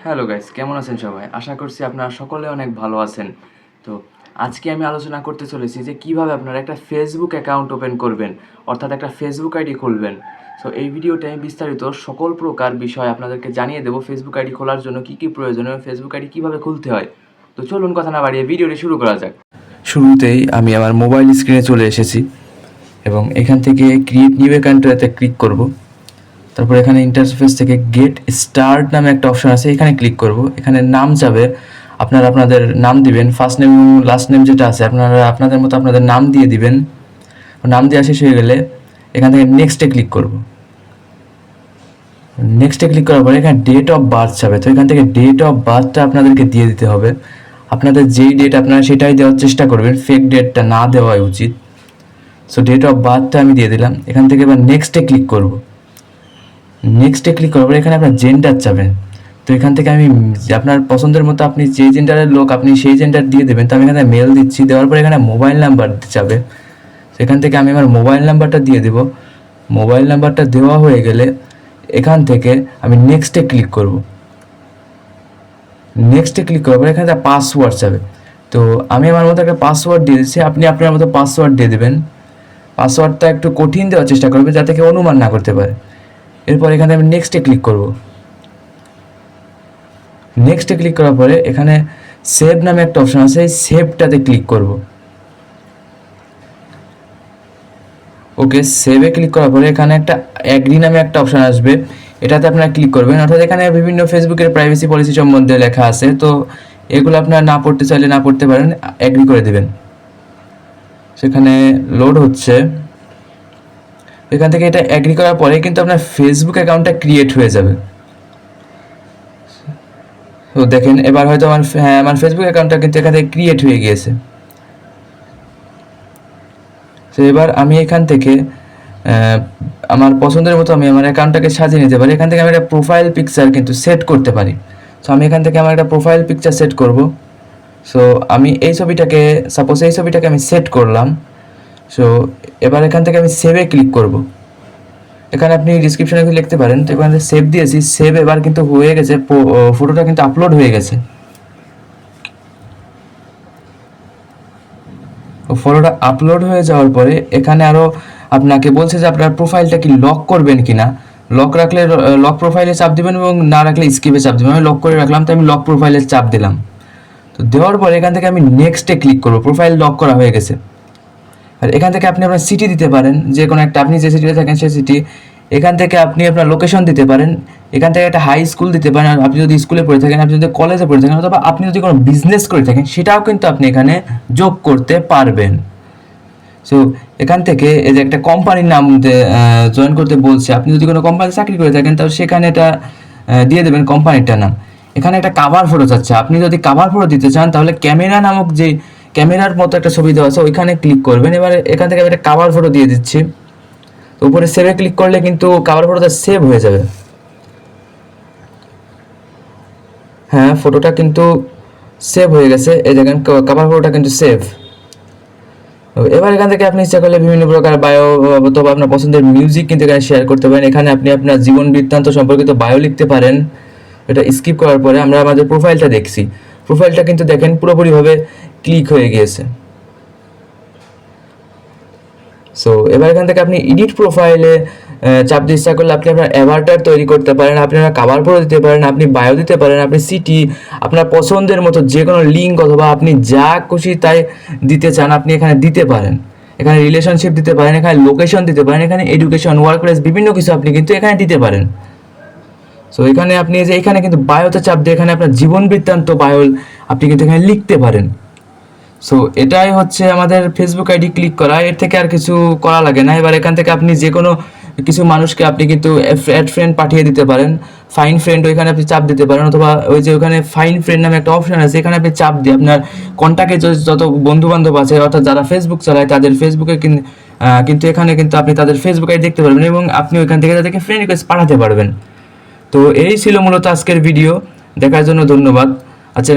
Hello guys, কেমন আছেন সবাই? আশা করছি আপনারা সকলে অনেক ভালো আছেন। তো আজকে আমি আলোচনা করতে চলেছি যে কিভাবে আপনারা একটা ফেসবুক অ্যাকাউন্ট ওপেন করবেন, অর্থাৎ একটা ফেসবুক আইডি খুলবেন। সো এই ভিডিওতে আমি বিস্তারিত সকল প্রকার বিষয় আপনাদেরকে জানিয়ে দেবো ফেসবুক আইডি খোলার জন্য কী কী প্রয়োজন এবং ফেসবুক আইডি কীভাবে খুলতে হয়। তো চলুন কথা না বাড়িয়ে ভিডিওটি শুরু করা যাক। শুরুতেই আমি আমার মোবাইল স্ক্রিনে চলে এসেছি এবং এখান থেকে ক্রিয়েট নিউ অ্যাকাউন্টে ক্লিক করব। তারপর এখানে ইন্টারফেস থেকে গেট স্টার্ট নামে একটা অপশন আছে, এখানে ক্লিক করব। এখানে নাম যাবে, আপনারা আপনাদের নাম দিবেন, ফার্স্ট নেম এবং লাস্ট নেম যেটা আছে আপনারা আপনাদের মতো আপনাদের নাম দিয়ে দিবেন। নাম দেওয়া শেষ হয়ে গেলে এখান থেকে নেক্সটে ক্লিক করব। নেক্সটে ক্লিক করার পরে এখানে ডেট অফ বার্থ যাবে, তো এখান থেকে ডেট অফ বার্থটা আপনাদেরকে দিয়ে দিতে হবে। আপনাদের যেই ডেট আপনারা সেটাই দেওয়ার চেষ্টা করবেন, ফেক ডেটটা না দেওয়াই উচিত। সো ডেট অফ বার্থটা আমি দিয়ে দিলাম। এখান থেকে এবার নেক্সটে ক্লিক করব। নেক্সটে ক্লিক করার পরে এখানে আপনার জেন্ডার চাবেন, তো এখান থেকে আমি আপনার পছন্দের মতো আপনি যে জেন্ডারের লোক আপনি সেই জেন্ডার দিয়ে দেবেন। তো আমি এখানে মেল দিচ্ছি, দেওয়ার পরে এখানে মোবাইল নাম্বার যাবে, সেখান থেকে আমি আমার মোবাইল নাম্বারটা দিয়ে দেব। মোবাইল নাম্বারটা দেওয়া হয়ে গেলে এখান থেকে আমি নেক্সটে ক্লিক করব। নেক্সটে ক্লিক করার পরে এখানে পাসওয়ার্ড যাবে, তো আমি আমার মতো একটা পাসওয়ার্ড দিয়ে দিচ্ছি, আপনি আপনার মতো পাসওয়ার্ড দিয়ে দেবেন। পাসওয়ার্ডটা একটু কঠিন দেওয়ার চেষ্টা করবে যাতে কেউ অনুমান না করতে পারে। এরপর এখানে আমি নেক্সটে ক্লিক করব। নেক্সটে ক্লিক করার পরে এখানে সেভ নামে একটা অপশন আছে, এই সেভটাতে ক্লিক করব। ওকে, সেভে ক্লিক করার পরে এখানে একটা অ্যাগ্রি নামে একটা অপশন আসবে, এটাতে আপনারা ক্লিক করবেন। অর্থাৎ এখানে বিভিন্ন ফেসবুকের প্রাইভেসি পলিসি সম্বন্ধে লেখা আছে, তো এগুলো আপনারা না পড়তে চাইলে না পড়তে পারেন, অ্যাগ্রি করে দেবেন। সেখানে লোড হচ্ছে, এখান থেকে এটা অ্যাগ্রি করার পরে কিন্তু আপনার ফেসবুক অ্যাকাউন্টটা ক্রিয়েট হয়ে যাবে। তো দেখেন এবার হয়তো আমার ফেসবুক অ্যাকাউন্টটা কিন্তু এখান থেকে ক্রিয়েট হয়ে গিয়েছে। তো এবার আমি এখান থেকে আমার পছন্দের মতো আমি আমার অ্যাকাউন্টটাকে সাজিয়ে নিতে পারি। এখান থেকে আমি একটা প্রোফাইল পিকচার কিন্তু সেট করতে পারি। সো আমি এখান থেকে আমার একটা প্রোফাইল পিকচার সেট করব। সো আমি এই ছবিটাকে আমি সেট করলাম। সো এবার এখান থেকে আমি সেভে ক্লিক করব। এখানে আপনি ডিসক্রিপশনে লিখতে পারেন, তো এখানে সেভ দিয়েছি, সেভ এবার কিন্তু হয়ে গেছে, ফটোটা কিন্তু আপলোড হয়ে গেছে। ফটোটা আপলোড হয়ে যাওয়ার পরে এখানে আরও আপনাকে বলছে যে আপনার প্রোফাইলটা কি লক করবেন কি না। লক রাখলে লক প্রোফাইলে চাপ দেবেন এবং না রাখলে স্কিপে চাপ দেবেন। আমি লক করে রাখলাম, তো আমি লক প্রোফাইলে চাপ দিলাম। তো দেওয়ার পরে এখান থেকে আমি নেক্সটে ক্লিক করবো, প্রোফাইল লক করা হয়ে গেছে। আর এখান থেকে আপনি আপনার সিটি দিতে পারেন, যে কোনো একটা, আপনি যে সিটিতে থাকেন সেই সিটি। এখান থেকে আপনি আপনার লোকেশন দিতে পারেন, এখান থেকে একটা হাই স্কুল দিতে পারেন, আর আপনি যদি স্কুলে পড়ে থাকেন, আপনি যদি কলেজে পড়ে থাকেন, অথবা আপনি যদি কোনো বিজনেস করে থাকেন সেটাও কিন্তু আপনি এখানে যোগ করতে পারবেন। সো এখান থেকে এই যে একটা কোম্পানির নাম জয়েন করতে বলছে, আপনি যদি কোনো কোম্পানি চাকরি করে থাকেন তাহলে সেখানে এটা দিয়ে দেবেন কোম্পানিটার নাম। এখানে একটা কাভার ফটো চাচ্ছে, আপনি যদি কাভার ফটো দিতে চান তাহলে ক্যামেরা নামক যে ক্যামেরার মতো একটা ছবি দেওয়া আছে ওইখানে ক্লিক করবেন। এবার এখান থেকে আমি একটা কাভার ফটো দিয়ে দিচ্ছি, তো উপরে সেভে ক্লিক করলে কিন্তু কাভার ফটোটা সেভ হয়ে যাবে। হ্যাঁ, ফটোটা কিন্তু সেভ হয়ে গেছে, এই দেখেন কাভার ফটোটা কিন্তু সেভ। এবার এখান থেকে আপনি ইচ্ছা করলে বিভিন্ন প্রকার বায়ো অথবা আপনার পছন্দের মিউজিক কিন্তু এখানে শেয়ার করতে পারেন। এখানে আপনি আপনার জীবন বৃত্তান্ত সম্পর্কিত বায়ো লিখতে পারেন। এটা স্কিপ করার পরে আমরা আমাদের প্রোফাইলটা দেখছি, প্রোফাইলটা কিন্তু দেখেন পুরোপুরিভাবে ক্লিক হয়ে গিয়েছে। সো এবার এখান থেকে আপনি এডিট প্রোফাইলে চাপ দিয়ে ইচ্ছা করলে আপনি আপনার অ্যাভাটার তৈরি করতে পারেন, আপনারা কাভার ফটো দিতে পারেন, আপনি বায়ো দিতে পারেন, আপনি সিটি আপনার পছন্দের মতো যে কোনো লিঙ্ক অথবা আপনি যা খুশি তাই দিতে চান আপনি এখানে দিতে পারেন। এখানে রিলেশনশিপ দিতে পারেন, এখানে লোকেশন দিতে পারেন, এখানে এডুকেশন, ওয়ার্ক প্লেস, বিভিন্ন কিছু আপনি কিন্তু এখানে দিতে পারেন। সো এখানে আপনি যে এখানে কিন্তু বায়োতে চাপ দিয়ে এখানে আপনার জীবন বৃত্তান্ত বায়ো আপনি কিন্তু এখানে লিখতে পারেন। সো এটাই হচ্ছে আমাদের ফেসবুক আইডি ক্লিক করা, এর থেকে আর কিছু করা লাগে না। এবার এখান থেকে আপনি যে কোনো কিছু মানুষকে আপনি কিন্তু অ্যাড ফ্রেন্ড পাঠিয়ে দিতে পারেন, ফাইন ফ্রেন্ড ওইখানে আপনি চাপ দিতে পারেন, অথবা ওই যে ওখানে ফাইন ফ্রেন্ড নামে একটা অপশন আছে এখানে আপনি চাপ দিয়ে আপনার কন্ট্যাক্টে যত বন্ধু বান্ধব আছে অর্থাৎ যারা ফেসবুক চালায় তাদের ফেসবুকে কিন্তু এখানে কিন্তু আপনি তাদের ফেসবুক আইডি দেখতে পারবেন এবং আপনি ওইখান থেকে তাদেরকে ফ্রেন্ড রিকোয়েস্ট পাঠাতে পারবেন। তো এই ছিল মূলত আজকের ভিডিও, দেখার জন্য ধন্যবাদ। আচ্ছা।